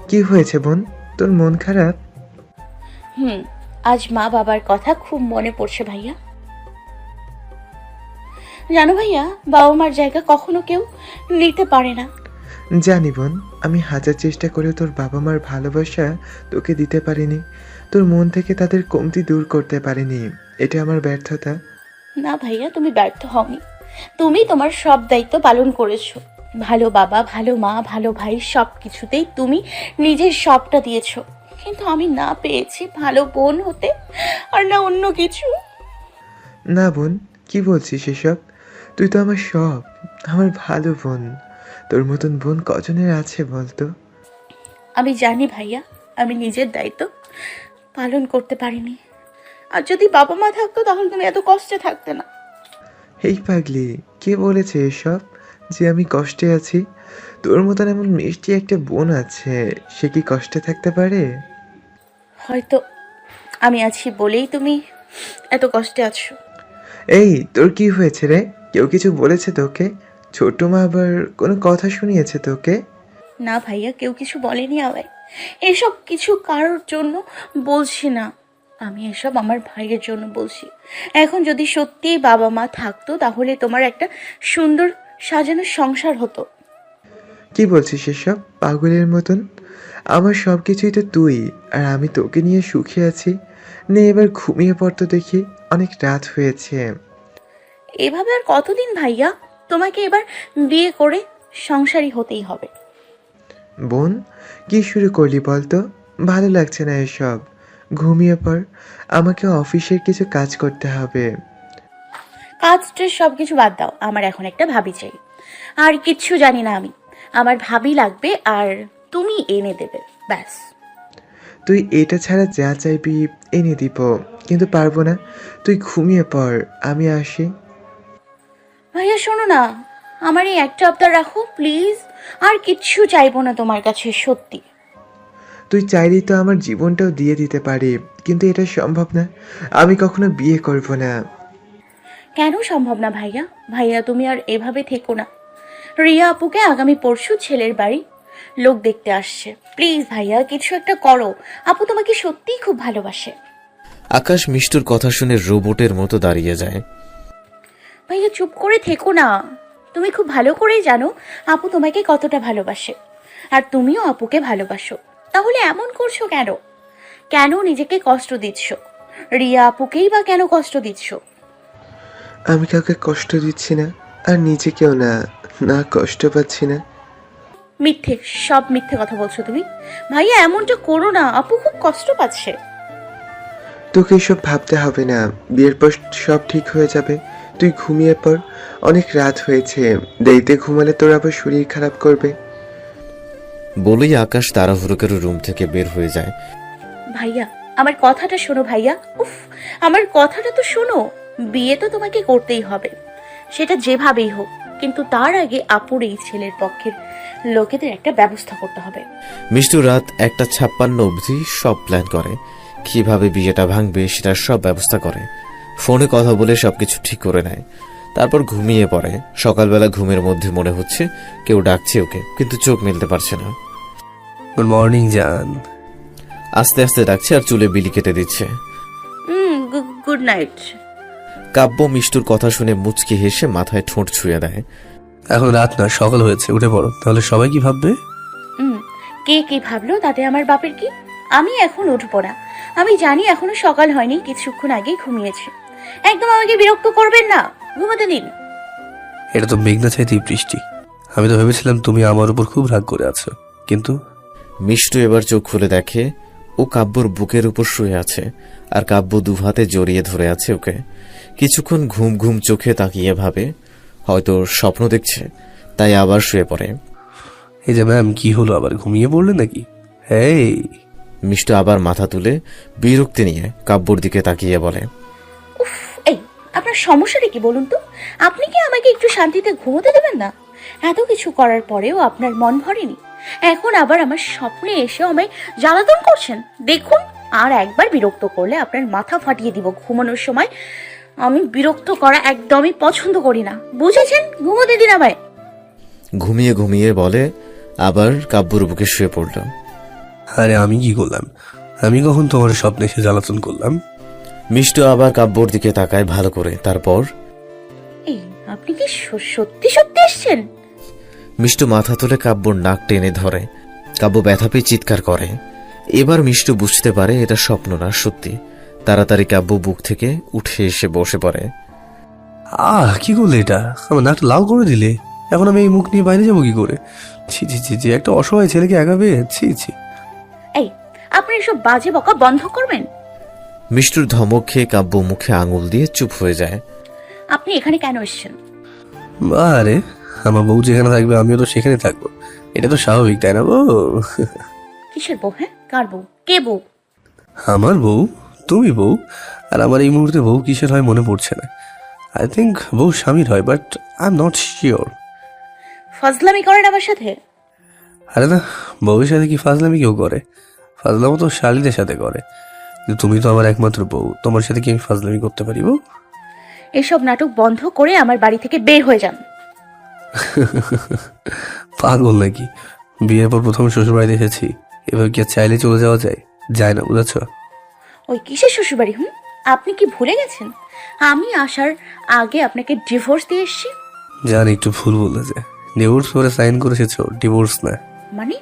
কি হয়েছে বোন? তোর মন খারাপ? হুম, আজ মা বাবার কথা খুব মনে পড়ছে ভাইয়া। জানো ভাইয়া, বাবা মার জায়গা কখনো কেউ নিতে পারে না। জানি বোন, আমি হাজার চেষ্টা করেও তোর বাবা মার ভালোবাসা তোকে দিতে পারিনি। তোর মন থেকে তাদের কমতি দূর করতে পারিনি। এটা আমার ব্যর্থতা। না ভাইয়া, তুমি ব্যর্থ হওনি। তুমি তোমার সব দায়িত্ব পালন করেছো। ভালো বাবা, ভালো মা, ভালো ভাই, সব কিছুতেই তুমি নিজের সবটা দিয়েছো। কিন্তু আমি না পেয়েছি ভালো বোন হতে, আর না অন্য কিছু। না বোন, কি বলছিস এসব? তুই তো আমার সব, আমার ভালো বোন। তোর মতন বোন কজনের আছে বলতো? আমি জানি ভাইয়া, আমি নিজের দায়িত্ব পালন করতে পারিনি। আর যদি বাবা মা থাকতো তাহলে তুমি এত কষ্টে থাকতে না। এই পাগলি, কে বলেছে এসব যে আমি কষ্টে আছি? তোর মতন এমন মিষ্টি একটা বোন আছে, সে কি কষ্টে থাকতে পারে? হয়তো আমি আছি বলেই তুমি এত কষ্টে আছো। এই, তোর কি হয়েছে রে? কেউ কিছু বলেছে তোকে? ছোট মা আবার কোনো কথা শুনিয়েছে তোকে? না ভাইয়া, কেউ কিছু বলেনি আমায়। এসব কিছু কারোর জন্য বলছি না, আমি এসব আমার ভাইয়ের জন্য বলছি। এখন যদি সত্যিই বাবা মা থাকতো তাহলে তোমার একটা সুন্দর সাজানো সংসার হতো। কি বলছিস এসব পাগলের মতন? আমার সব কিছুই তো তুই, আর আমি তোকে নিয়ে সুখে আছি। নে এবার ঘুমিয়ে পড়তো দেখি, অনেক রাত হয়েছে। এভাবে আর কতদিন ভাইয়া? তোমাকে এবার বিয়ে করে সংসারী হতেই হবে। বোন, কি শুরু করলি বলতো? ভালো লাগছে না এসব। ঘুমিয়ে পড়, আমাকে অফিসের কিছু কাজ করতে হবে। কাজটা সব কিছু বাদ দাও, আমার এখন একটা ভাবি চাই। আর কিচ্ছু জানি না আমি। আমার ভাবি লাগবে, আর তুমি এনে দেবে, ব্যাস। তুই এটা ছাড়া যা চাইবি এনে দিব, কিন্তু পারবো না। তুই ঘুমিয়ে পড়, আমি আসি। ভাইয়া শোনো না, আমার এই একটা আবদার রাখো প্লিজ। আর কিচ্ছু চাইবো না তোমার কাছে, সত্যি। তুই চাইলেই তো আমার জীবনটাও দিয়ে দিতে পারি, কিন্তু এটা সম্ভব না। আমি কখনো বিয়ে করব না। কেন সম্ভব না ভাইয়া? ভাইয়া তুমি আর এভাবে থেকো না। রিয়া আপুকে আগামী পরশু ছেলের বাড়ি লোক দেখতে আসছে। প্লিজ ভাইয়া, কিছু একটা করো। আপু তোমাকে সত্যিই খুব ভালোবাসে। আকাশ মিষ্টুর কথা শুনে রোবটের মতো দাঁড়িয়ে যায়। ভাইয়া চুপ করে থেকো না। তুমি খুব ভালো করেই জানো আপু তোমাকে কতটা ভালোবাসে, আর তুমিও আপুকে ভালোবাসো। তাহলে এমন করছো কেন? কেন নিজেকে কষ্ট দিচ্ছ? রিয়া আপুকেই বা কেন কষ্ট দিচ্ছ? আমি কাউকে কষ্ট দিচ্ছি না, আর নিজেকেও না। না, কষ্ট পাচ্ছি না। মিথ্যে, সব মিথ্যে কথা বলছো তুমি। ভাইয়া এমনটা করো না, আপু খুব কষ্ট পাচ্ছে। তোকে এসব ভাবতে হবে না, বিয়ের পর সব ঠিক হয়ে যাবে। তুই ঘুমিয়ে পড়, অনেক রাত হয়েছে। দেরিতে ঘুমালে তোর আবার শরীর খারাপ করবে। বলেই আকাশ তাড়াহুড়ো করে রুম থেকে বের হয়ে যায়। ভাইয়া আমার কথাটা শোনো ভাইয়া, উফ, আমার কথাটা তো শোনো। বিয়ে তো তোমাকে করতেই হবে, সেটা যেভাবেই হোক। কিন্তু তার আগে আপুর এই ছেলের পক্ষের লোকেদের একটা ব্যবস্থা করতে হবে। মিষ্টু রাত 1:56 অবধি সব প্ল্যান করে, কিভাবে বিয়েটা ভাঙবে সেটার সব ব্যবস্থা করে। ফোনে কথা বলে সবকিছু ঠিক করে নেয়। তারপর ঘুমিয়ে পড়ে। সকালবেলা ঘুমের মধ্যে মনে হচ্ছে কেউ ডাকছে ওকে, কিন্তু চোখ মেলতে পারছে না। গুড মর্নিং জান। আস্তে আস্তে ডাকছে আর চুলে বিলি কেটে দিচ্ছে। Good night. কাব্য মিষ্টুর কথা শুনে মুচকি হেসে মাথায় ঠোঁট ছুঁয়ে দেয়। এখন রাত না, সকাল হয়েছে, উঠে পড়ো, তাহলে সবাই কি ভাববে? কে কি ভাবলো তাতে আমার বাপের কি? আমি এখন উঠবো না। আমি জানি এখনো সকাল হয়নি, কিছুক্ষণ আগেই ঘুমিয়েছে। একদম আমাকে বিরক্ত করবেন না, ঘুমাতে দিন। এটা তো মেঘনা চাইতেই বৃষ্টি। আমি তো ভেবেছিলাম তুমি আমার উপর খুব রাগ করে আছো, কিন্তু মিষ্টু এবার চোখ খুলে দেখে ও কাব্যর বুকের উপর শুয়ে আছে, আর কাব্য দুহাতে জড়িয়ে ধরে আছে ওকে। কিছুক্ষণ ঘুম ঘুম চোখে তাকিয়ে ভাবে হয়তো স্বপ্ন দেখছে, তাই আবার শুয়ে পড়ে। এই যে ম্যাম, কি হলো, আবার ঘুমিয়ে পড়লে নাকি? এই মিষ্টু আবার মাথা তুলে বিরক্তি নিয়ে কাব্যর দিকে তাকিয়ে বলে, উফ, এই আপনার সমস্যাটা কি বলুন তো? আপনি কি আমাকে একটু শান্তিতে ঘুমোতে দেবেন না? এত কিছু করার পরেও আপনার মন ভরেনি? এখন আবার আমার স্বপ্নে এসে আমায় জ্বালাতন করছেন। দেখুন, আর একবার বিরক্ত করলে আপনার মাথা ফাটিয়ে দিব ঘুমানোর সময়। আমি বিরক্ত করা একদমই পছন্দ করি না, বুঝেছেন? ঘুমোতে দিন আমায়। ঘুমিয়ে ঘুমিয়ে বলে, আবার কাব্যর বুকে শুয়ে পড়ল। আরে আমি কি করলাম? আমি কখন তোমার স্বপ্নে এসে জ্বালাতন করলাম? মিষ্টু আবার কাব্যর দিকে তাকায় ভালো করে, তারপর এই আপনি কি সত্যি সত্যি এসছেন? মিষ্টু মাথা তুলে কাব্যর নাক টেনে ধরে। কাব্য ব্যথা পেয়ে চিৎকার করে। এবার মিষ্টু বুঝতে পারে এটা স্বপ্ন না, সত্যি। তাড়াতাড়ি কাব্য বুক থেকে উঠে এসে বসে পড়ে। কি করলে এটা? আমার নাকটা লাল করে দিলে। এখন আমি এই মুখ নিয়ে বাইরে যাবো কি করে? ছি ছি ছি ছি, একটা অসহায় ছেলেকে এগাবে। ছি ছি। এই আপনি এসব বাজে বকা বন্ধ করবেন। মিষ্টুর ধমক খেয়ে কাব্য মুখে আঙুল দিয়ে চুপ হয়ে যায়। আপনি এখানে কেন এসেছেন? আরে আমার বউ যেখানে থাকবে আমিও তো সেখানে থাকবো, এটা তো স্বাভাবিক, তাই না বউ? কিসের বউ? হ্যাঁ, কার বউ? কে বউ? আমার বউ, তুমি বউ। আর আমার এই মুহূর্তে বউ কিসের হয় মনে পড়ছে না। আই থিঙ্ক বউ স্বামীর হয়, but I am not sure. ফাজলামি করেন আমার সাথে? আরে না, বউয়ের সাথে কি ফাজলামি কেউ করে? ফাজলামো তো শালীদের সাথে করে, কিন্তু তুমি তো আমার একমাত্র বউ, তোমার সাথে কি আমি ফাজলামি করতে পারি বউ? এসব নাটক বন্ধ করে আমার বাড়ি থেকে বের হয়ে যান। পাগল নাকি? বিয়ের পর প্রথম শ্বশুরবাড়িতে এসেছি, এভাবে কি আর চাইলে চলে যাওয়া যায়? যায় না, বুঝেছ? ওই কিসের শ্বশুরবাড়ি? আপনি কি ভুলে গেছেন আমি আসার আগে আপনাকে ডিভোর্স দিয়ে এসেছি? জানি একটু ভুল বলেছে। ডিভোর্স পেপারে সাইন করে এসেছো, ডিভোর্স না। মানে?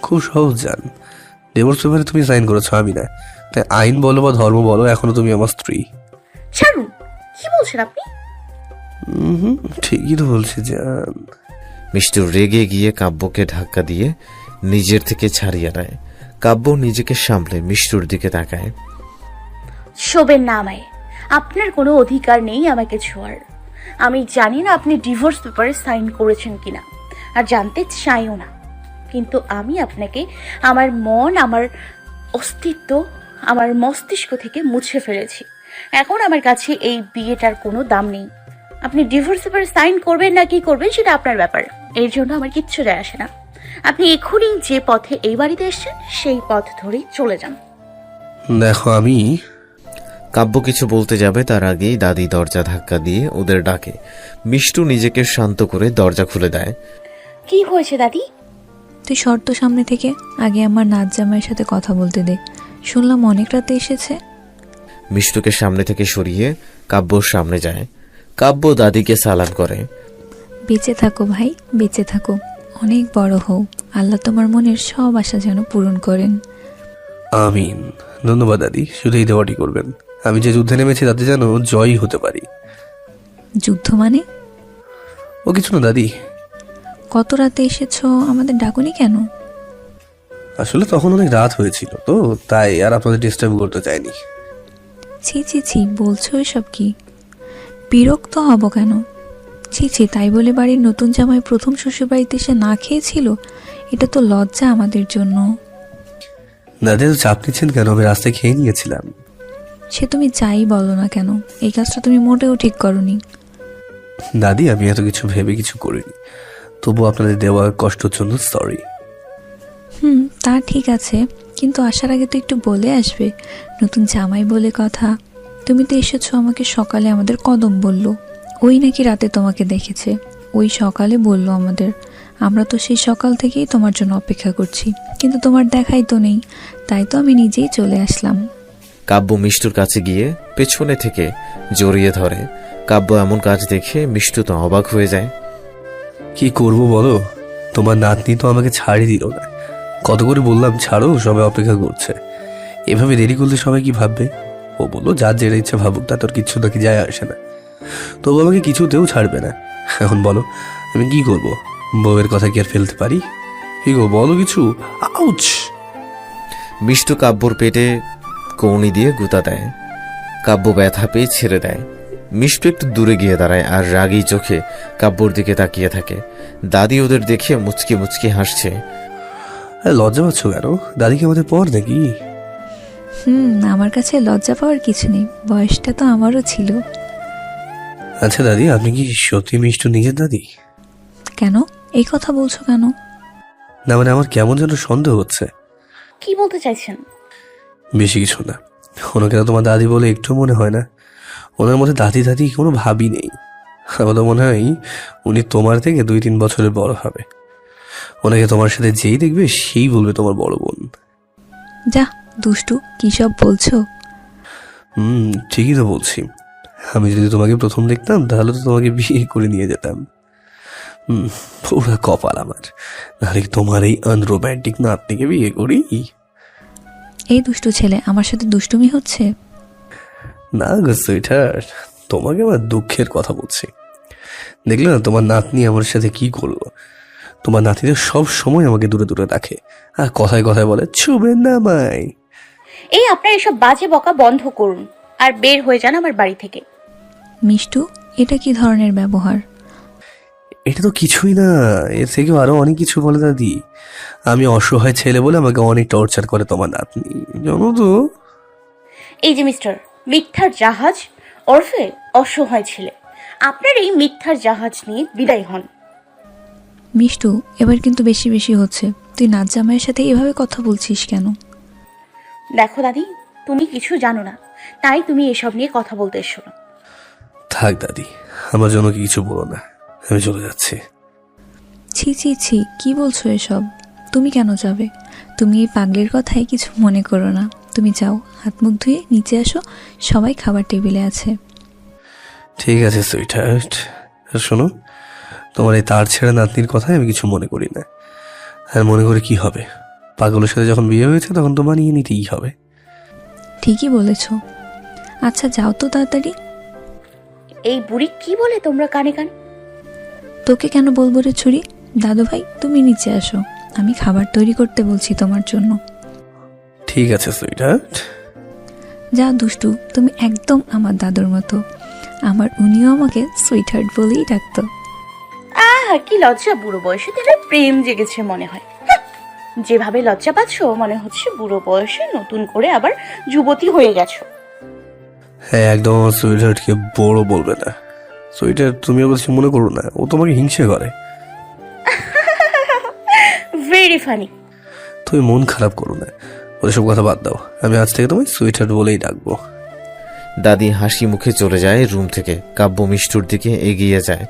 খুব সহজ জান, ডিভোর্স পেপারে তুমি সাইন করেছো, আমি না। তাই আইন বলো বা ধর্ম বলো, এখনো তুমি আমার স্ত্রী। ছাড়ুন, কি বলছেন আপনি? ঠিকই তো বলছি জান। মিষ্টু রেগে গিয়ে কাব্যকে ধাক্কা দিয়ে নিজের থেকে ছাড়িয়ে নেয়। কাব্য নিজেকে সামলে মিষ্টুর দিকে তাকায়। শোবেন না আমায়। আপনার কোনো অধিকার নেই আমাকে ছোঁয়ার। আমি জানি না আপনি ডিভোর্স পেপারে সাইন করেছেন কিনা, আর জানতে চাইও না। কিন্তু আমি আপনাকে আমার মন, আমার অস্তিত্ব, আমার মস্তিষ্ক থেকে মুছে ফেলেছি। এখন আমার কাছে এই বিয়েটার কোনো দাম নেই। আপনি ডিভোর্স পেপারে সাইন করবেন না কি করবেন সেটা আপনার ব্যাপার, এর জন্য আমার কিচ্ছু যায় আসে না। আপনি এক্ষুনি যে পথে এই বাড়িতে এসেছেন সেই পথ ধরেই চলে যান। দেখো আমি কাব্য কিছু বলতে যাবে তার আগেই দাদি দরজা ধাক্কা দিয়ে ওদের ডাকে। মিষ্টু নিজেকে শান্ত করে দরজা খুলে দেয়। কি হয়েছে দাদি? তুই শর্ত সামনে থেকে আগে আমার নাচ জামাইয়ের সাথে কথা বলতে দে। শুনলাম অনেক রাতে এসেছে। মিষ্টুকে সামনে থেকে সরিয়ে কাব্যর সামনে যায়। কাব্য দাদিকে সালাম করে। বেঁচে থাকো ভাই, বেঁচে থাকো, অনেক বড় হও। আল্লাহ তোমার মনের সব আশা যেন পূরণ করেন। আমিন। ধন্যবাদ দাদি, শুধু এই দেওয়াটি করবেন। আমি যে যুদ্ধে নেমেছি তাতে যেন জয়ী হতে পারি। যুদ্ধ মানে? ও কিছু না দাদি। কত রাতে এসেছো, আমাদের ডাকুনি কেন? আসলে তখন অনেক রাত হয়েছিল তো, তাই আর আপনাদের ডিস্টার্ব করতে চাইনি। ছি ছি ছি, বলছো এসব কি? বিরক্ত হব কেন? ছি ছি, তাই বলে বাড়ির নতুন জামাই প্রথম শ্বশুরবাড়িতে এসে না খেয়েছিল? এটা তো লজ্জা আমাদের জন্য। দাদি তো চাপ নিচ্ছেন কেন? আমি রাস্তায় খেয়ে নিয়েছিলাম। সে তুমি যাই বলো না কেন, এই কাজটা তুমি মোটেও ঠিক করনি। দাদি আমি এত কিছু ভেবে কিছু করিনি, তবু আপনাদের দেওয়া কষ্টের জন্য সরি। তা ঠিক আছে, কিন্তু আসার আগে তো একটু বলে আসবে। নতুন জামাই বলে কথা। তুমি তো এসেছো আমাকে সকালে, আমাদের কদম বলল। ওই নাকি রাতে তোমাকে দেখেছে, ওই সকালে বলল আমাদের। আমরা তো সেই সকাল থেকেই তোমার জন্য অপেক্ষা করছি, কিন্তু তোমার দেখাই তো নেই, তাই তো আমি নিজেই চলে আসলাম। কাব্য মিষ্টুর কাছে গিয়ে পেছনে থেকে জড়িয়ে ধরে। কাব্য এমন কাজ দেখে মিষ্টু তো অবাক হয়ে যায়। কি করব বলো, তোমার নাতনি তো আমাকে ছাড়ই দিল না। কত করে বললাম ছাড়ো, সবাই অপেক্ষা করছে। এভাবে দেরি করলে সবাই কি ভাববে? ও বললো যার যেটা ইচ্ছে ভাবুক, তা তোর কিচ্ছু নাকি যায় আসে না। তবু আমাকে কিছুতেও ছাড়বে না। এখন বলো আমি কি করব? বউয়ের কথা কি আর ফেলতে পারি? কি গো বলো কিছু। আউচ! মিষ্টু কাব্যর পেটে কৌনি দিয়ে গুঁতা দেয়। কাব্য ব্যথা পেয়ে ছেড়ে দেয়। মিষ্টু একটু দূরে গিয়ে দাঁড়ায় আর রাগী চোখে কাব্যর দিকে তাকিয়ে থাকে। দাদি ওদের দেখে মুচকি মুচকি হাসছে। লজ্জা পাচ্ছ কেন? দাদিকে আমাদের পর নাকি? আমার কাছে লজ্জা পাওয়ার কিছু নেই, বয়সটা তো আমারও ছিল। আচ্ছা দাদি, আপনি কি সত্যি মিষ্টু নিজের দাদি? কেন এই কথা বলছো কেন? না মানে আমার কেমন যেন সন্দেহ হচ্ছে। কি বলতে চাইছেন? বেশি কিছু না। ওনাকে তোমার দাদি বলে একটু মনে হয় না। ওনার মধ্যে দাদি দাদি কোনো ভাবই নেই। আমার তো মনে হয় উনি তোমার থেকে 2-3 বছরের বড় হবে। ওনাকে তোমার সাথে যেই দেখবে সেই বলবে তোমার বড় বোন। যা দুষ্টু, কী সব বলছো? ঠিকই তো বলছি। আমি যদি তোমাকে প্রথম দেখতাম তাহলে তো তোমাকে বিয়ে করে নিয়ে যেতাম। পুরা কপাল আমার, নাহলে তোমার এই আনরোম্যান্টিক নাতনিকে বিয়ে করি। এই দুষ্টু ছেলে আমার সাথে দুষ্টুমি হচ্ছে? না গো সুইটার, তোমাকে আমার দুঃখের কথা বলছি। দেখলে না তোমার নাতনি আমার সাথে কি করলো? তোমার নাতনি তো সব সময় আমাকে দূরে দূরে রাখে, আর কথায় কথায় বলে ছুবেন না আমায়। এই আপনার এসব বাজে বকা বন্ধ করুন আর বের হয়ে যান আমার বাড়ি থেকে। মিষ্টু, এটা কি ধরনের ব্যবহার? এটা তো কিছুই না, এর থেকেও আরো অনেক কিছু বলে দাদি। আমি অসহায় ছেলে বলে আমাকে অনেক টর্চার করে তোমার নাতনি, জানো তো। এই যে মিস্টার মিথ্যার জাহাজ ওরফে অসহায় ছেলে, আপনার এই মিথ্যার জাহাজ নিয়ে বিদায় হন। মিষ্টু, এবার কিন্তু বেশি বেশি হচ্ছে। তুই নাচ জামাইয়ের সাথে এভাবে কথা বলছিস কেন? দেখো দাদি, তুমি কিছু জানো না, তাই তুমি এসব নিয়ে কথা বলতে এসো না। থাক দাদি, আমার জন্য কিছু বলো না, আমি চলে যাচ্ছি। ছি ছি ছি, কি বলছো এসব? তুমি কেন যাবে? তুমি এই পাগলের কথায় কিছু মনে করো না। তুমি যাও, হাত মুখ ধুয়ে নিচে আসো, সবাই খাবার টেবিলে আছে। ঠিক আছে সুইটহার্ট, আর শোনো, তোমার এই তার ছেড়ে নাতনির কথায় আমি কিছু মনে করি না। আর মনে করে কি হবে? পাগলের সাথে যখন বিয়ে হয়েছে তখন তো মানিয়ে নিতেই হবে। ঠিকই বলেছ। আচ্ছা যাও তো তাড়াতাড়ি। এই বুড়ি কি বলে তোমরা কানে কান? তোকে কেন বলবো রে ছুরি? দাদু ভাই, তুমি নিচে আসো, আমি খাবার তৈরি করতে বলছি তোমার জন্য। ঠিক আছে সুইটহার্ট। যা দুষ্টু, তুমি একদম আমার দাদুর মতো। আমার উনিও আমাকে সুইটহার্ট বলেই ডাকতো। আহা, কি লজ্জা! বুড়ো বয়সে তোমার প্রেম জেগেছে মনে হয়। হাহ, যেভাবে লজ্জা পাচ্ছ মনে হচ্ছে বুড়ো বয়সে নতুন করে আবার যুবতী হয়ে গেছো। হ্যাঁ, একদম আমার সুইটহার্টকে বড় বলবে না। সুইটহার্ট, তুমি ওর কথা মনে করো না, ও তোমাকে হিংসে করে। Very funny. তুমি মন খারাপ করো না, ওসব কথা বাদ দাও। আমি আজ থেকে তোমায় সুইটহার্ট বলেই ডাকবো। দাদি হাসি মুখে চলে যায় রুম থেকে। কাব্য মিষ্টুর দিকে এগিয়ে যায়।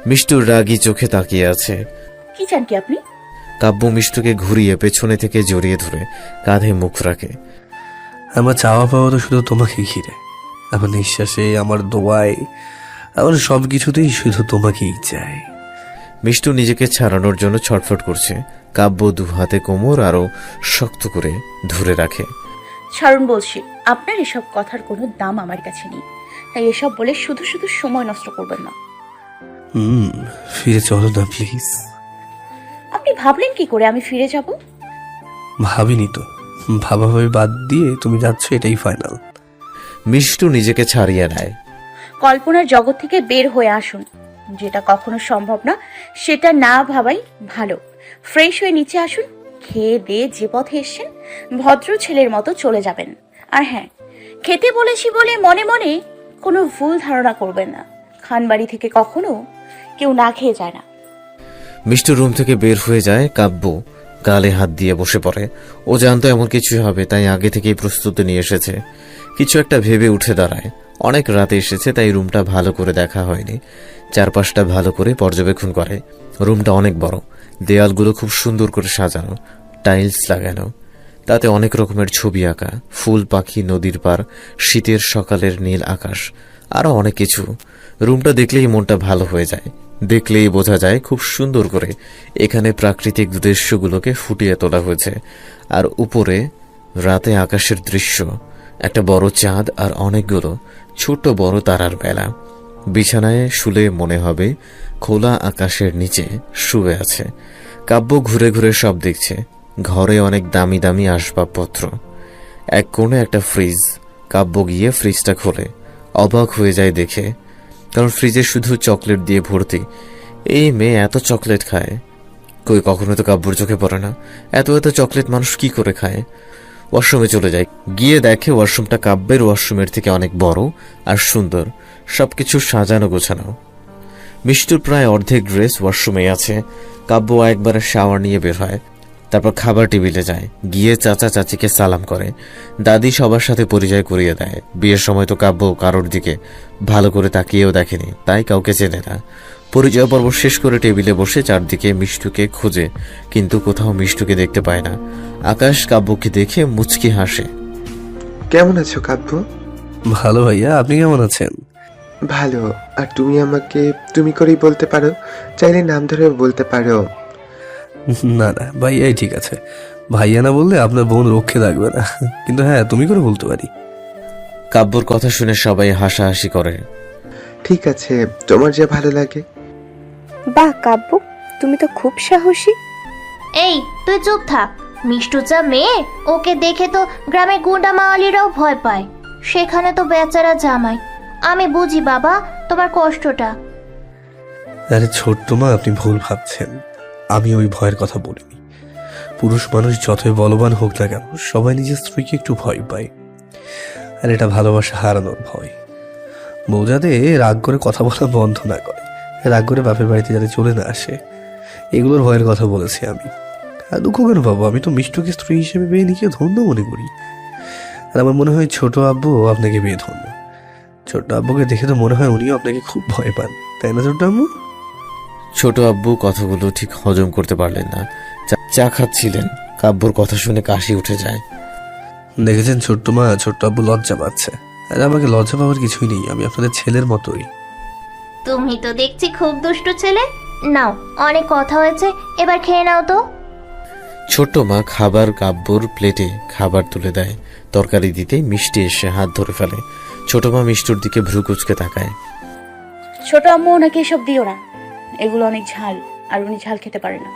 মিষ্টুর রাগী চোখে তাকিয়ে আছে। কি চান কি আপনি? কাব্য মিষ্টুকে ঘুরিয়ে পেছনে থেকে জড়িয়ে ধরে কাঁধে মুখ রাখে। আমার চাওয়া পাওয়া তো শুধু তোমাকে ঘিরে। আমার নিঃশ্বাসে, আমার দোয়ায়, আমার সব কিছুতেই শুধু তোমাকেই চাই। মিষ্টু নিজেকে ছাড়ানোর জন্য ছটফট করছে। কাব্য দু হাতে কোমর আরো শক্ত করে ধরে রাখে। ছাড়ুন বলছি, আপনার এসব কথার কোনো দাম আমার কাছে নেই, তাই এসব বলে শুধু শুধু সময় নষ্ট করবেন না। ফিরে চলো না প্লিজ। আপনি ভাবলেন কি করে আমি ফিরে যাব? ভাবিনি তো, ভাবাভাবি বাদ দিয়ে তুমি যাচ্ছ, এটাই ফাইনাল। মিষ্টু নিজেকে ছাড়িয়ে নেয়। কল্পনার জগৎ থেকে বের হয়ে আসুন। যেটা কখনো সম্ভব না সেটা না ভাবাই ভালো। ফ্রেশ হয়ে নিচে আসুন, খেয়ে দিয়ে যে পথে এসছেন ভদ্র ছেলের মতো চলে যাবেন। আর হ্যাঁ, খেতে বলেছি বলে মনে মনে কোনো ভুল ধারণা করবেন না। খানবাড়ি থেকে কখনো কেউ না খেয়ে যায় না। মিষ্টু রুম থেকে বের হয়ে যায়। কাব্য গালে হাত দিয়ে বসে পড়ে। ও জানতো এমন কিছু হবে, তাই আগে থেকেই প্রস্তুতি নিয়ে এসেছে। কিছু একটা ভেবে উঠে দাঁড়ায়। অনেক রাতে এসেছে, তাই রুমটা ভালো করে দেখা হয়নি। চারপাশটা ভালো করে পর্যবেক্ষণ করে। রুমটা অনেক বড়, দেয়ালগুলো খুব সুন্দর করে সাজানো, টাইলস লাগানো, তাতে অনেক রকমের ছবি আঁকা, ফুল, পাখি, নদীর পার, শীতের সকালের নীল আকাশ, আরো অনেক কিছু। রুমটা দেখলেই মনটা ভালো হয়ে যায়। দেখলেই বোঝা যায় খুব সুন্দর করে এখানে প্রাকৃতিক দৃশ্যগুলোকে ফুটিয়ে তোলা হয়েছে। আর উপরে রাতে আকাশের দৃশ্য, একটা বড় চাঁদ আর অনেকগুলো ছোট বড় তারার মেলা। বিছানায় শুলে মনে হবে খোলা আকাশের নিচে শুয়ে আছে। কাব্য ঘুরে ঘুরে সব দেখছে। ঘরে অনেক দামি দামি আসবাবপত্র, এক কোণে একটা ফ্রিজ। কাব্য গিয়ে ফ্রিজটা খোলে, অবাক হয়ে যায় দেখে, কারণ ফ্রিজে শুধু চকলেট দিয়ে ভর্তি। এই মেয়ে এত চকলেট খায় কই? কখনো তো কাব্যর চোখে পড়ে না। এত এত চকলেট মানুষ কি করে খায়? ওয়াশরুমে চলে যায়। গিয়ে দেখে ওয়াশরুমটা কাব্যের ওয়াশরুমের থেকে অনেক বড় আর সুন্দর, সবকিছু সাজানো গোছানো। মিষ্টুর প্রায় অর্ধেক ড্রেস ওয়াশরুমে আছে। কাব্য একবার শাওয়ার নিয়ে বের হয়, তারপর খাবার টেবিলে যায়। গিয়ে চাচা চাচিকে সালাম করে। দাদি সবার সাথে পরিচয় করিয়ে দেয়। বিয়ের সময় তো কাব্য কারোর দিকে ভালো করে তাকিয়েও দেখেনি, তাই কাউকে চেনে না। পরিচয় পর্ব শেষ করে টেবিলে বসে চারদিকে মিষ্টুকে খোঁজে, কিন্তু কোথাও মিষ্টুকে দেখতে পায় না। আকাশ কাব্যকে দেখে মুচকি হাসে। কেমন আছো কাব্য? ভালো ভাইয়া, আপনি কেমন আছেন? ভালো। আর তুমি আমাকে তুমি করেই বলতে পারো, চাইলে নাম ধরে বলতে পারো। না না ভাইয়াই ঠিক আছে। ভাইয়া না বললে আপনার বোন রক্ষে থাকবে না, কিন্তু হ্যাঁ তুমি করে বলতে পারি। কাব্যর কথা শুনে সবাই হাসাহাসি করে। ঠিক আছে, তোমার যা ভালো লাগে। বাহ কাব্য, তুমি তো খুব সাহসী। এই তুই চুপ থাক। মিষ্টু যা মেয়ে, ওকে দেখে তো গ্রামের গুন্ডা মাওয়ালিরাও ভয় পায়, সেখানে তো বেচারা জামাই। আমি বুঝি বাবা তোমার কষ্টটা। আরে ছোট্ট মা, আপনি ভুল ভাবছেন। আমি ওই ভয়ের কথা বলিনি। পুরুষ মানুষ যতই বলবান হোক না কেন, সবাই নিজের স্ত্রীকে একটু ভয় পায়, আর এটা ভালোবাসা হারানোর ভয়। বউ যাতে রাগ করে কথা বলা বন্ধ না করে, রাগ করে বাপের বাড়িতে যাতে চলে না আসে, এগুলোর ভয়ের কথা বলেছি আমি। আর দুঃখ কেন পাবো? আমি তো মিষ্টুকে স্ত্রী হিসেবে পেয়ে নিজে ধন্য মনে করি। আর আমার মনে হয় ছোট আব্বু আপনাকে পেয়ে ধন্য। ছোট আব্বুকে দেখে তো মনে হয় উনিও আপনাকে খুব ভয় পান, তাই না ছোট আব্বু? ছোট আব্বু কথাগুলো ঠিক হজম করতে পারলেন না। চা খাচ্ছিলেন, কাব্যর কথা শুনে কাশি উঠে যায়। দেখেছেন ছোট্ট মা, ছোট্ট আব্বু লজ্জা পাচ্ছে। আর আমাকে লজ্জা পাওয়ার কিছুই নেই, আমি আপনাদের ছেলের মতোই। তুমি তো দেখছি খুব দুষ্টু ছেলে। নাও, অনেক কথা হয়েছে, এবার খেয়ে নাও তো। ছোট্ট মা খাবার কাব্যর প্লেটে খাবার তুলে দেয়। তরকারি দিতে মিষ্টি এসে হাত ধরে ফেলে। ছোট মা মিষ্টুর দিকে ভ্রু কুচকে তাকায়। ছোট আম্মু ওনাকে এসব দিও না, এগুলো অনেক ঝাল, আর উনি ঝাল খেতে পারে না।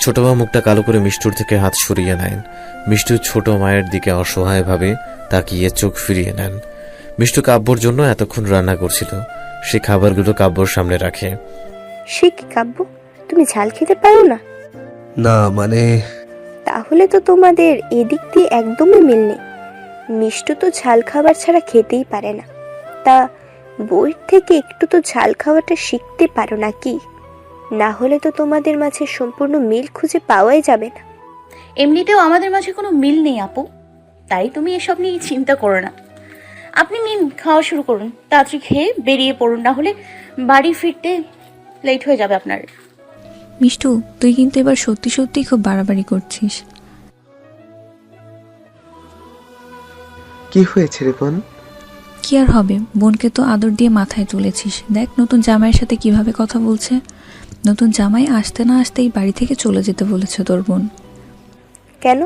ছোট মা মুখটা কালো করে মিষ্টুর থেকে হাত সরিয়ে নেন। মিষ্টু ছোট মায়ের দিকে অসহায়ভাবে তাকিয়ে চোখ ফিরিয়ে নেন। মিষ্টু কাব্যর জন্য এতক্ষণ রান্না করছিল, সে খাবারগুলো কাব্যর সামনে রাখে। সে কি কাব্য, তুমি ঝাল খেতে পারো না? না মানে, তাহলে তো তোমাদের এদিক দিয়ে একদমই মিল নেই। মিষ্টু তো ঝাল খাবার ছাড়া খেতেই পারে না, তা বইয়ের থেকে একটু তো ঝাল খাওয়াটা শিখতে পারো নাকি? না হলে তো তোমাদের মাঝে সম্পূর্ণ মিল খুঁজে পাওয়াই যাবে না। এমনিতেও আমাদের মাঝে কোনো মিল নেই আপু, তাই তুমি এসব নিয়ে চিন্তা করো না। আপনি নিন, খাওয়া শুরু করুন, তাড়াতাড়ি খেয়ে বেরিয়ে পড়ুন, না হলে বাড়ি ফিরতে লেট হয়ে যাবে আপনার। মিষ্টু, তুই কিন্তু এবার সত্যি সত্যি খুব বাড়াবাড়ি করছিস। কি হয়েছে রে বোন? কি আর হবে, বোনকে তো আদর দিয়ে মাথায় তুলেছিস। দেখ নতুন জামাইয়ের সাথে কিভাবে কথা বলছে। নতুন জামাই আসতে না আসতেই বাড়ি থেকে চলে যেতে বলেছে তোর বোন। কেন?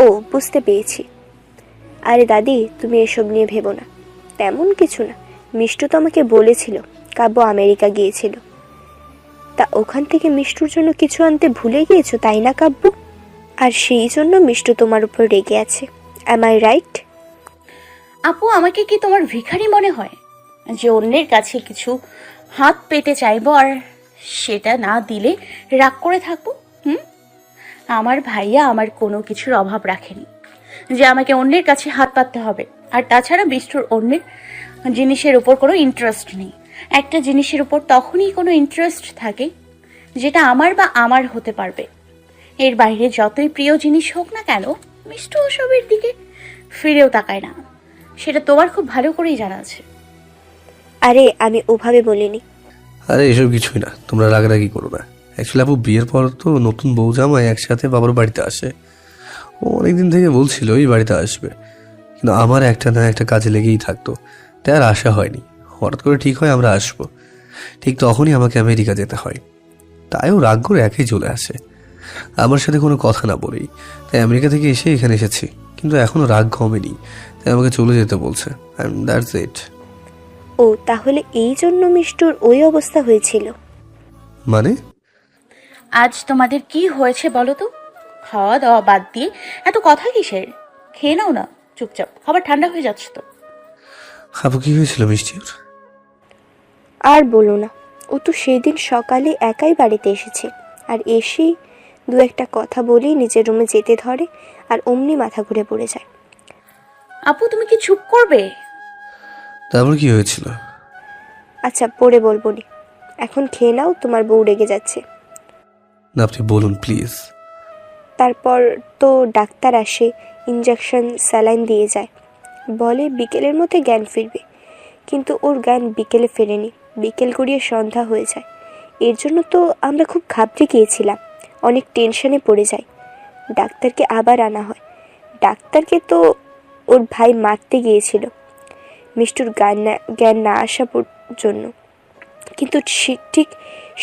ও, বুঝতে পেরেছি। আরে দাদি, তুমি এসব নিয়ে ভেবো না, তেমন কিছু না। মিষ্টু তো আমাকে বলেছিল কাব্য আমেরিকা গিয়েছিল, তা ওখান থেকে মিষ্টুর জন্য কিছু আনতে ভুলে গিয়েছো, তাই না কাব্য? আর সেই জন্য মিষ্টু তোমার উপর রেগে আছে। Am I right? আপু, আমাকে কি তোমার ভিখারি মনে হয় যে অন্যের কাছে কিছু হাত পেতে চাইবো আর সেটা না দিলে রাগ করে থাকবো? আমার ভাইয়া আমার কোনো কিছুর অভাব রাখেনি যে আমাকে অন্যের কাছে হাত পাততে হবে। আর তাছাড়া বিষ্টুর অন্যের জিনিসের উপর কোনো ইন্টারেস্ট নেই। একটা জিনিসের উপর তখনই কোনো ইন্টারেস্ট থাকে যেটা আমার বা আমার হতে পারবে। এর বাইরে যতই প্রিয় জিনিস হোক না কেন, মিষ্টু ওসবের দিকে ফিরেও তাকায় না। সেটা তোমার খুব ভালো করেই জানা আছে। আরে আমি ওভাবে বলিনি। আরে এসব কিছুই না, তোমরা রাগারাগি করো না। অ্যাকচুয়ালি আপু বিয়ের পর তো নতুন বউ জামাই একসাথে বাবার বাড়িতে আসে। ও অনেকদিন থেকে বলছিল এই বাড়িতে আসবে, কিন্তু আমার একটা না একটা কাজে লেগেই থাকতো, তাই আর আসা হয়নি। হঠাৎ করে ঠিক হয় আমরা আসবো, ঠিক তখনই আমাকে আমেরিকা যেতে হয়। তাইও রাগ করে একাই চলে আসে, আমার সাথে কোনো কথা না বলেই। তাই আমেরিকা থেকে এসে এখানে এসেছি, কিন্তু এখনো রাগ কমেনি, তাই আমাকে চলে যেতে বলছে। That's it. ও, তাহলে এই জন্য মিষ্টুর ওই অবস্থা হয়েছিল। মানে? আজ তোমাদের কি হয়েছে বলো তো? খাওয়া দাওয়া বাদ দিয়ে এত কথা কিসের? খেয়ে নাও না চুপচাপ, খাবার ঠান্ডা হয়ে যাচ্ছে তো। আপু কি হয়েছিল মিষ্টির? আর বলো না, ও তো সেদিন সকালে একাই বাড়িতে এসেছে, আর এসেই দু একটা কথা বলেই নিজের রুমে যেতে ধরে, আর অমনি মাথা ঘুরে পড়ে যায়। আপু, তুমি কি চুপ করবে? তারপর কি হয়েছিল? আচ্ছা, পরে বলবো নি, এখন খেয়ে নাও, তোমার বউ রেগে যাচ্ছে। না, আপনি বলুন প্লিজ। তারপর তো ডাক্তার আসে, ইঞ্জেকশন স্যালাইন দিয়ে যায়, বলে বিকেলের মধ্যে জ্ঞান ফিরবে। কিন্তু ওর জ্ঞান বিকেলে ফেরেনি। বিকেল গড়িয়ে সন্ধ্যা হয়ে যায়। এর জন্য তো আমরা খুব ঘাবড়ে গিয়েছিলাম, অনেক টেনশনে পড়ে যাই। ডাক্তারকে আবার আনা হয়। ডাক্তারকে তো ওর ভাই মারতে গিয়েছিল মিষ্টুর জ্ঞান না আসা জন্য, কিন্তু ঠিক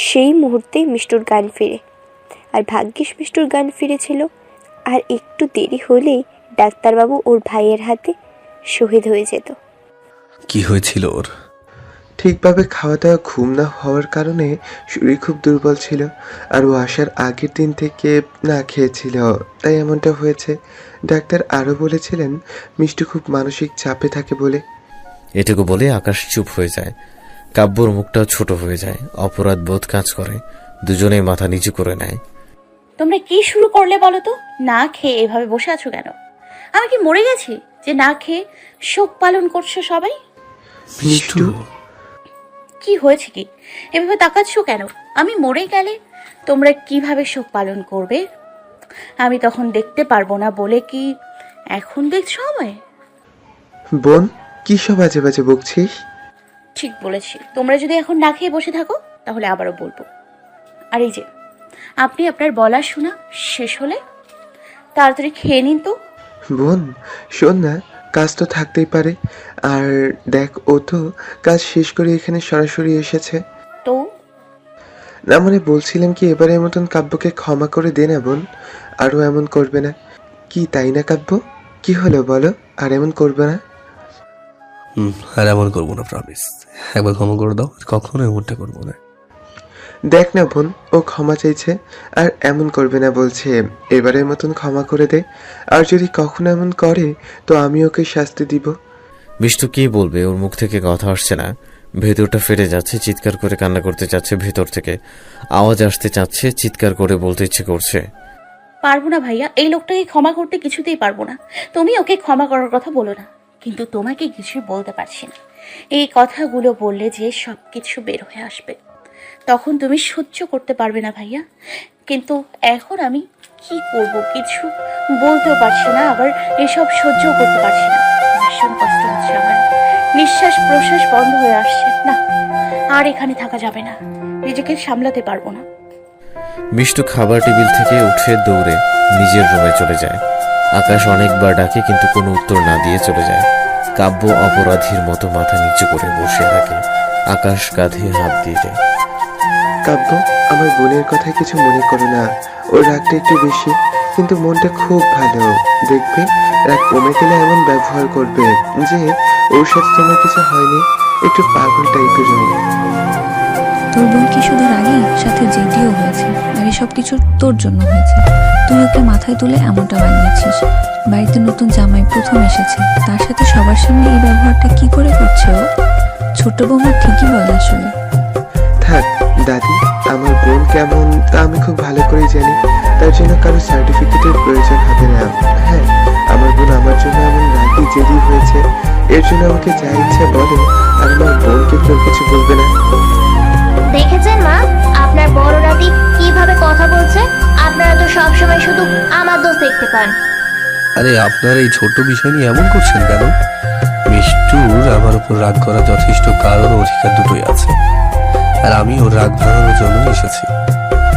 সেই মুহূর্তেই মিষ্টুর জ্ঞান ফিরে। আর ভাগ্যিস মিষ্টুর জ্ঞান ফিরেছিল। আর একটু দেরি হলেই ডাক্তারবাবু ওর ভাইয়ের হাতে শহীদ হয়ে যেত। কি হয়েছিল ওর? ঠিকভাবে খাওয়া দাওয়া ঘুম না হওয়ার কারণে শরীর খুব দুর্বল ছিল, আর ও আসার আগের দিন থেকে না খেয়েছিল, তাই এমনটা হয়েছে। ডাক্তার আরও বলেছিলেন মিষ্টি খুব মানসিক চাপে থাকে বলে। এটুকু বলে আকাশ চুপ হয়ে যায়। কাব্যর মুখটাও ছোট হয়ে যায়, অপরাধ বোধ কাজ করে। দুজনেই মাথা নিচু করে নেয়। তোমরা কি শুরু করলে বলো তো? না খেয়ে এভাবে বসে আছো কেন? আমি কি মরে গেছি যে না খেয়ে শোক পালন করছো সবাই? মিষ্টু, কি হয়েছে কি? এভাবে তাকাচ্ছ কেন? আমি মরে গেলে তোমরা কিভাবে শোক পালন করবে? আমি তখন দেখতে পারবো না বলে কি এখন দেখছো আমায়? বোন, কি সব বাজে বাজে বকছিস? ঠিক বলেছি। তোমরা যদি এখন না খেয়ে বসে থাকো তাহলে আবারও বলবো। আর এই যে আপনি আপনার বলা শোনা শেষ হলে তাড়াতাড়ি খেয়ে নিন তো। বোন শোন না, কাজ তো থাকতেই পারে। আর দেখ, ও তো কাজ শেষ করে এখানে সরাসরি এসেছে। তো না মানে বলছিলাম কি, এবারের মতন কাব্যকে ক্ষমা করে দে না বোন, আরও এমন করবে না। কি তাই না কাব্য? কি হলো বলো, আর এমন করবে না? আর এমন করবো না, প্রমিস। একবার ক্ষমা করে দাও, আর কখনো এমনটা করবো না। দেখ না বোন, ও ক্ষমা চাইছে আর এমন করবে না বলছে। এবারের মতন ক্ষমা করে দে, আর যদি কখনো এমন করে তো আমি ওকে শাস্তি দিব। মিষ্টু কি বলবে, ওর মুখ থেকে কথা আসছে না। ভেতরটা ফেটে যাচ্ছে, চিৎকার করে কান্না করতে চাচ্ছে। ভেতর থেকে আওয়াজ আসতে চাচ্ছে, চিৎকার করে বলতে ইচ্ছে করছে। পারবো না ভাইয়া, এই লোকটাকে ক্ষমা করতে কিছুতেই পারবো না। তুমি ওকে ক্ষমা করার কথা বলো না, কিন্তু তোমাকে কিছু বলতে পারছি না। এই কথাগুলো বললে যে সব কিছু বের হয়ে আসবে, তখন তুমি সহ্য করতে পারবে না ভাইয়া। কিন্তু এখন আমি কি করব, কিছু বলতেও পারছি না, আবার এসব সহ্য করতে পারছি না। ভীষণ কষ্ট হচ্ছে আমার, নিঃশ্বাস প্রশ্বাস বন্ধ হয়ে আসছে। না, আর এখানে থাকা যাবে না, নিজেকে সামলাতে পারবো না। মিষ্টু খাবার টেবিল থেকে উঠে দৌড়ে নিজের রুমে চলে যায়। আকাশ অনেকবার ডাকে, কিন্তু কোনো উত্তর না দিয়ে চলে যায়। কাব্য অপরাধীর মতো মাথা নিচু করে বসে থাকে। আকাশ কাঁধে হাত দিয়ে দেয়। কাব্য, আমার বোনের কথায় কিছু মনে করো না। ওর রাগটা একটু বেশি, কিন্তু মনটা খুব ভালো। দেখবে রাগ কমে গেলে এমন ব্যবহার করবে যে ওর সাথে তোমার কিছু হয়নি। একটু পাগল টাইপের। তোর বোন কি শুধু রাগী, সাথে জেদিও হয়েছে। আর এই সব কিছু তোর জন্য হয়েছে। তুই ওকে মাথায় তুলে এমনটা বানিয়েছিস। বাড়িতে নতুন জামাই প্রথম এসেছে, তার সাথে সবার সামনে এই ব্যবহারটা কি করে করছে ও? ছোট বৌমা ঠিকই বলে আসলে। থাক দাদি, আমার বোন কেমন তা আমি খুব ভালো করেই জানি। তার জন্য কারো সার্টিফিকেটের প্রয়োজন হবে না। হ্যাঁ, আমার বোন আমার জন্য এমন রাগি জেদি হয়েছে, এর জন্য আমাকে যা ইচ্ছা বলে, আর আমার বোনকে কেউ কিছু বলবে না। দেখেছেন মা, আপনার বড় নাতি কিভাবে কথা বলছে? আপনারা তো সবসময় শুধু আমার দোষ দেখতে পান। আরে আপনারা এই ছোট বিষয় নিয়ে এমন করছেন কেন? মিষ্টুর আমার উপর রাগ করা যথেষ্ট কারণ ও অধিকার দুটোই আছে, আর আমি ওর রাগ ভাঙানোর জন্য এসেছি।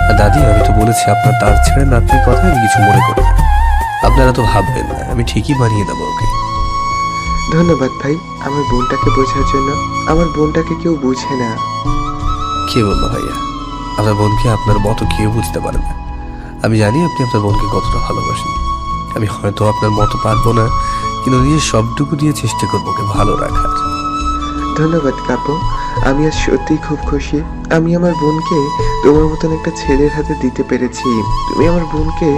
আর দাদি, আমি তো বলেছি আপনার তার ছেড়ে নাতনির কথা আমি কিছু মনে করি না। আপনারা তো ভাববেন না, আমি ঠিকই বানিয়ে দেবো ওকে। ধন্যবাদ ভাই, আমার বোনটাকে বোঝার জন্য। আমার বোনটাকে কেউ বুঝে না। কে বললো ভাইয়া? আপনার বোনকে আপনার মতো কেউ বুঝতে পারে না। আমি জানি আপনি আপনার বোনকে কতটা ভালোবাসেন। আমি হয়তো আপনার মতো পারবো না, কিন্তু নিজের সবটুকু দিয়ে চেষ্টা করবো ওকে ভালো রাখার। ধন্যবাদ কাব্য, আমি আজ সত্যিই খুব খুশি। আমি আমার বোনকে তোমার মতন একটা ছেলের হাতে দিতে পেরেছি। তুমি আমার বোনকে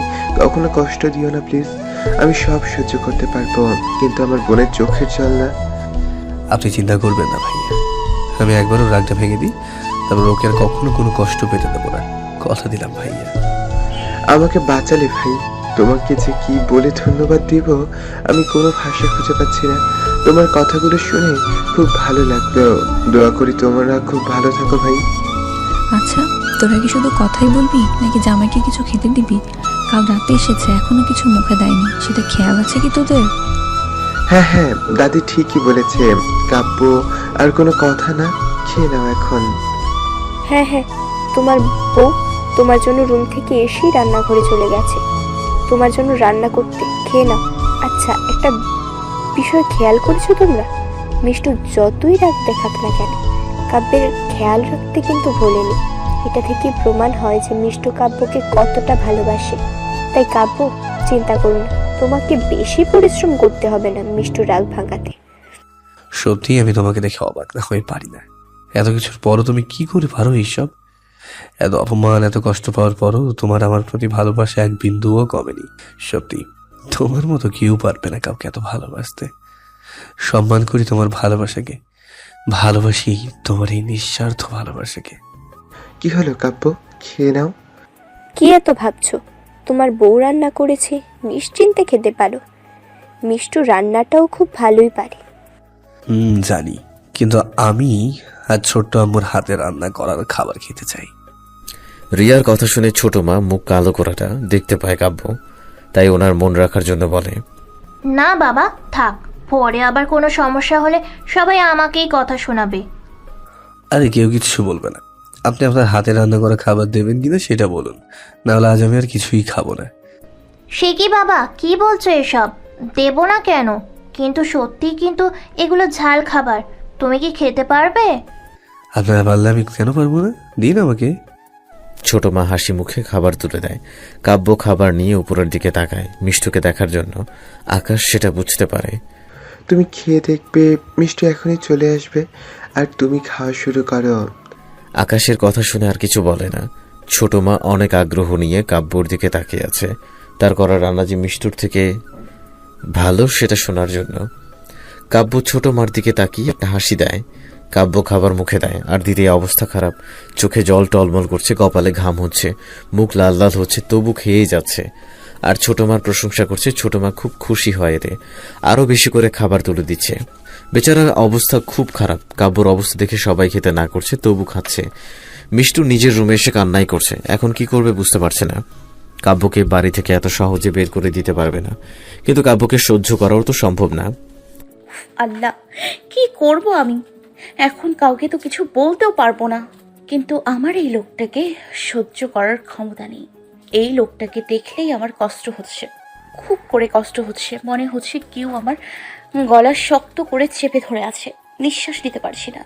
কখনো কষ্ট দিও না প্লিজ। আমি সব সহ্য করতে পারবো, কিন্তু আমার বোনের চোখের জল না। আপনি চিন্তা করবেন না ভাইয়া, আমি একবারও রাগটা ভেঙে দিই, তারপর ওকে আর কখনো কোনো কষ্ট পেতে দেবো না। কথা দিলাম ভাইয়া। আমাকে বাঁচালে ভাই। তোমাকে যে কি বলে ধন্যবাদ দিব আমি কোনো ভাষা খুঁজে পাচ্ছি না। তোমার কথাগুলো শুনে খুব ভালো লাগলো। দোয়া করি তোমরা খুব ভালো থাকো ভাই। আচ্ছা, তোরা কি শুধু কথাই বলবি, নাকি জামাইকে কিছু খেতে দিবি? কাল রাতে এসেছে, এখনো কিছু মুখে দেয়নি, সেটা খেয়াল আছে কি তোদের? হ্যাঁ হ্যাঁ, দাদি ঠিকই বলেছে। কাব্য আর কোনো কথা না, খেয়ে নাও এখন। হ্যাঁ হ্যাঁ, তোমার বউ তোমার জন্য রুম থেকে এসেই রান্নাঘরে চলে গেছে তোমার জন্য রান্না করতে। খেয়ে নাও। আচ্ছা, একটা বিষয় খেয়াল করেছো তোমরা? মিষ্টু যতই রাগ দেখাক না কেন, কাব্যের খেয়াল রাখতে কিন্তু ভোলেনি। এটা থেকে প্রমাণ হয় যে মিষ্টু কাব্যকে কতটা ভালোবাসে। তাই কাব্য, চিন্তা করো না, তোমাকে বেশি পরিশ্রম করতে হবে না মিষ্টু রাগ ভাঙাতে। সত্যি আমি তোমাকে দেখে অবাক না হয়ে পারি না। এত কিছুর পরও তুমি কি করে পারো এইসব? এত অপমান, এত কষ্ট পাওয়ার পরও তোমার আমার প্রতি ভালোবাসা এক বিন্দুও কমেনি। সত্যি তোমার মতো কেউ পারবে না কাউকে এত ভালোবাসতে। সম্মান করি তোমার ভালোবাসাকে, ভালোবাসি তোমার এই নিঃস্বার্থ ভালোবাসাকে। কি হলো কাব্য, খেয়ে নাও। কি এত ভাবছো? তোমার বউ রান্না করেছে, নিশ্চিন্তে খেতে পারো। মিষ্টু রান্নাটাও খুব ভালোই পারে। জানি, কিন্তু আমি আজ ছোট্ট আম্মুর হাতে রান্না করার খাবার খেতে চাই। রিয়ার কথা শুনে ছোট মা মুখ কালো করাটা দেখতে পায় কাব্য, তাই ওনার মন রাখার জন্য বলে, না বাবা, থাক, পরে আবার কোনো সমস্যা হলে সবাই আমাকেই কথা শোনাবে। আরে কেউ কিছু বলবে না, আপনি আপনার হাতে রান্না করা খাবার দেবেন কিনা সেটা বলুন, নাহলে আজ আমি আর কিছুই খাবো না। সে কি বাবা, কি বলছো এসব? দেবো না কেন? কিন্তু সত্যি, কিন্তু এগুলো ঝাল খাবার, তুমি কি খেতে পারবে? আপনারা পারলে আমি কেন পারবো না? দিন আমাকে। ছোট মা হাসি মুখে খাবার তুলে দেয়। কাব্য খাবার নিয়ে উপরের দিকে তাকায় মিষ্টুকে দেখার জন্য। আকাশ সেটা বুঝতে পারে। তুমি খেয়ে দেখবে মিষ্টি এখনই চলে আসবে, আর তুমি খাওয়া শুরু করো। আকাশের কথা শুনে আর কিছু বলে না। ছোট মা অনেক আগ্রহ নিয়ে কাব্যর দিকে তাকিয়ে আছে, তার করা রান্না যে মিষ্টুর থেকে ভালো সেটা শোনার জন্য। কাব্য ছোট মার দিকে তাকিয়ে একটা হাসি দেয়। কাব্য খাবার মুখে দেয়, আর দিদি অবস্থা খারাপ, চোখে জল টলমল করছে, কপালে ঘাম হচ্ছে, মুখ লাল লাল হচ্ছে, তবু খেয়েই যাচ্ছে। আর ছোট মার প্রশংসা করছে। ছোট মা খুব খুশি হয় এতে, আরো বেশি করে খাবার তুলে দিচ্ছে। বেচারার অবস্থা খুব খারাপ। কাব্যর অবস্থা দেখে সবাই খেতে না করছে, তবু খাচ্ছে। মিষ্টু নিজের রুমে এসে কান্নাই করছে, এখন কি করবে বুঝতে পারছে না। কাব্যকে বাড়ি থেকে এত সহজে বের করে দিতে পারবে না, কিন্তু কাব্যকে সহ্য করাও তো সম্ভব না। আল্লাহ, কি করব আমি এখন? কাউকে তো কিছু বলতেও পারবো না। কিন্তু আমার এই লোকটাকে সহ্য করার ক্ষমতা নেই। এই লোকটাকে দেখলেই আমার কষ্ট হচ্ছে, খুব করে কষ্ট হচ্ছে। মনে হচ্ছে কেউ আমার গলা শক্ত করে চেপে ধরে আছে, নিঃশ্বাস নিতে পারছি না।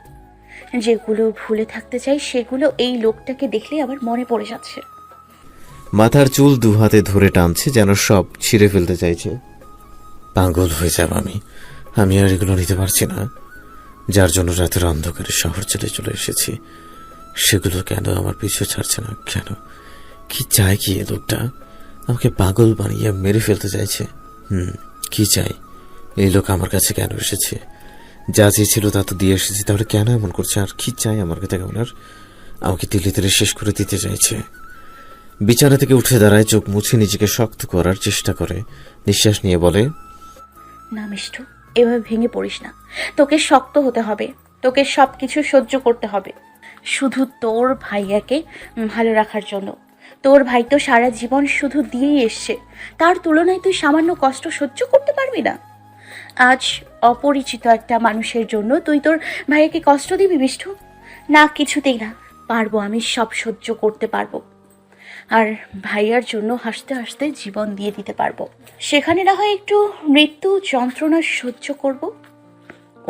যেগুলো ভুলে থাকতে চাই সেগুলো এই লোকটাকে দেখলেই আমার মনে পড়ে যাচ্ছে। মাথার চুল দু হাতে ধরে টানছে, যেন সব ছিঁড়ে ফেলতে চাইছে। পাগল হয়ে যাব আমি আর এগুলো নিতে পারছি না। যার জন্য রাতের অন্ধকারে শহর ছেড়ে চলে এসেছি, সেগুলো কেন আমার পিছু ছাড়ছে না? কেন? কি চাই কি এ লোকটা? আমাকে পাগল বানিয়ে মেরে ফেলতে চাইছে। কি চাই? এই লোক আমার কাছে কেন এসেছে? যা চেয়েছিল তা তো দিয়ে এসেছি, তাহলে কেন এমন করছে? আর কি চাই আমার কাছে? ওনার আমাকে তিলে তিলে শেষ করে দিতে চাইছে। বিছানা থেকে উঠে দাঁড়ায়, চোখ মুছে নিজেকে শক্ত করার চেষ্টা করে, নিঃশ্বাস নিয়ে বলে, না মিষ্টু, এভাবে ভেঙে পড়িস না। তোকে শক্ত হতে হবে, তোকে সব কিছু সহ্য করতে হবে, শুধু তোর ভাইয়াকে ভালো রাখার জন্য। তোর ভাই তো সারা জীবন শুধু দিয়েই এসছে, তার তুলনায় তুই সামান্য কষ্ট সহ্য করতে পারবি না? আজ অপরিচিত একটা মানুষের জন্য তুই তোর ভাইয়াকে কষ্ট দিবি মিষ্টু? না, কিছুতেই না। পারবো, আমি সব সহ্য করতে পারবো। আর ভাইয়ার জন্য হাসতে হাসতে জীবন দিয়ে দিতে পারবো। সেখানে না হয় একটু মৃত্যু যন্ত্রণা সহ্য করব।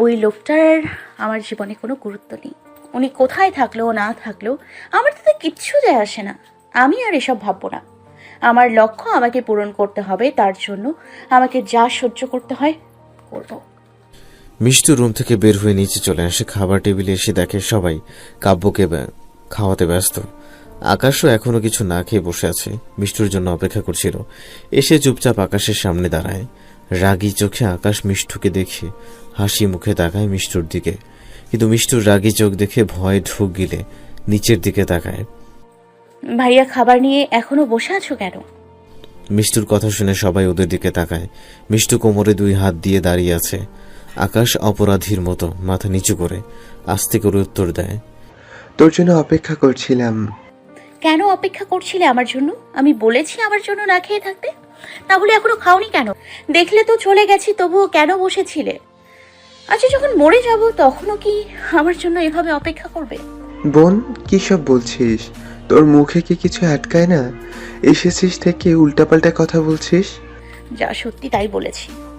ওই লোকটার আমার জীবনে কোনো গুরুত্ব নেই। উনি কোথায় থাকলেও না থাকলেও আমার তাতে কিচ্ছু যায় আসে না। আমি আর এসব ভাববো না। আমার লক্ষ্য আমাকে পূরণ করতে হবে, তার জন্য আমাকে যা সহ্য করতে হয় করব। মিষ্টু রুম থেকে বের হয়ে নিচে চলে আসে। খাবার টেবিলে এসে দেখে সবাই কাব্যকে খাওয়াতে ব্যস্ত। আকাশও এখনো কিছু না খেয়ে বসে আছে, মিষ্টুর জন্য অপেক্ষা করছিল। এসে চুপচাপ আকাশের সামনে দাঁড়ায়। রাগী চোখে আকাশ মিষ্টুকে দেখে হাসি মুখে তাকায় মিষ্টুর দিকে, কিন্তু মিষ্টুর রাগী চোখ দেখে ভয় ঢুক গিলে নিচের দিকে তাকায়। ভাইয়া, খাবার নিয়ে এখনো বসে আছো কেন? মিষ্টুর কথা শুনে সবাই ওদের দিকে তাকায়। মিষ্টু কোমরে 2 হাত দিয়ে দাঁড়িয়ে আছে। আকাশ অপরাধীর মতো মাথা নিচু করে আস্তে করে উত্তর দেয়, তোর জন্য অপেক্ষা করছিলাম। কেন অপেক্ষা করছিলে আমার জন্য? আমি বলেছি আমার জন্য না খেয়ে থাকতে? তাহলে এখনো খাওনি কেন? দেখলে তো চলে গেছি, তবুও কেন বসেছিলে? আচ্ছা, যখন মরে যাব তখনও কি আমার জন্য এভাবে অপেক্ষা করবে? বোন, কি সব বলছিস? তোর মুখে কি কিছু আটকায় না? এসেছিস থেকে উল্টাপাল্টা কথা বলছিস। যা সত্যি তাই বলেছি।